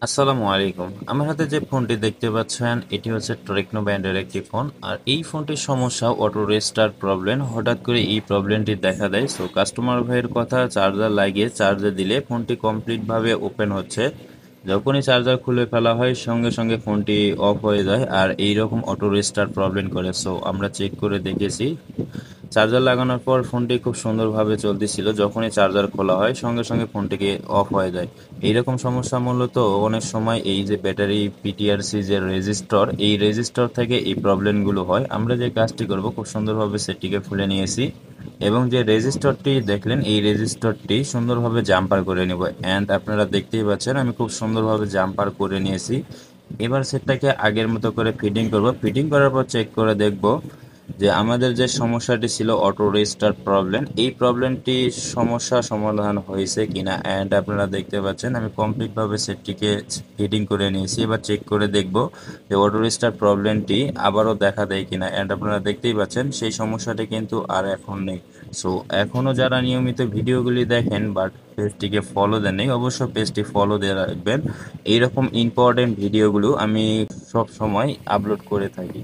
আসসালামু আলাইকুম। আমার হাতে যে ফোনটি দেখতে পাচ্ছেন এটি হচ্ছে টেকনো ব্র্যান্ডের একটি ফোন। আর এই ফোনটির সমস্যা অটো রেস্টার্ট প্রবলেম। হঠাৎ করে এই প্রবলেমটি দেখা দেয়। সো কাস্টমার ভাইয়ের কথা, চার্জার লাগিয়ে চার্জে দিলে ফোনটি কমপ্লিটভাবে ওপেন হচ্ছে। যখনই চার্জার খুলে ফেলা হয় সঙ্গে সঙ্গে ফোনটি অফ হয়ে যায় আর এইরকম অটো রেস্টার্ট প্রবলেম করে। সো আমরা চেক করে দেখেছি, চার্জার লাগানোর পর ফোনটি খুব সুন্দরভাবে চলতেছিল, যখনই চার্জার খোলা হয় সঙ্গে সঙ্গে ফোনটিকে অফ হয়ে যায়। এইরকম সমস্যা মূলত অনেক সময় এই যে ব্যাটারি পিটিআরসি যে রেজিস্টর, এই রেজিস্টর থেকে এই প্রবলেমগুলো হয়। আমরা যে কাজটি করব, খুব সুন্দরভাবে সেটিকে খুলে নিয়েছি এবং যে রেজিস্টরটি দেখলেন এই রেজিস্টরটি সুন্দরভাবে জাম্পার করে নেব। অ্যান্ড আপনারা দেখতেই পাচ্ছেন আমি খুব সুন্দরভাবে জাম্পার করে নিয়েছি। এবার সেটটাকে আগের মতো করে ফিটিং করব। ফিটিং করার পর চেক করে দেখব যে আমাদের যে সমস্যাটি ছিল অটো রেস্টার্ট প্রবলেম, এই প্রবলেমটি সমস্যা সমাধান হয়েছে কিনা। অ্যান্ড আপনারা দেখতে পাচ্ছেন আমি কমপ্লিটভাবে সেটটিকে ফিটিং করে নিয়েছি। এবার চেক করে দেখব যে অটো রেস্টার্ট প্রবলেমটি আবারও দেখা দেয় কিনা। অ্যান্ড আপনারা দেখতেই পাচ্ছেন সেই সমস্যাটি কিন্তু আর এখন নেই। সো এখনও যারা নিয়মিত ভিডিওগুলি দেখেন বাট পেজটিকে ফলো দেননি, অবশ্য পেজটি ফলো দিয়ে রাখবেন। এইরকম ইম্পর্টেন্ট ভিডিওগুলো আমি সব সময় আপলোড করে থাকি।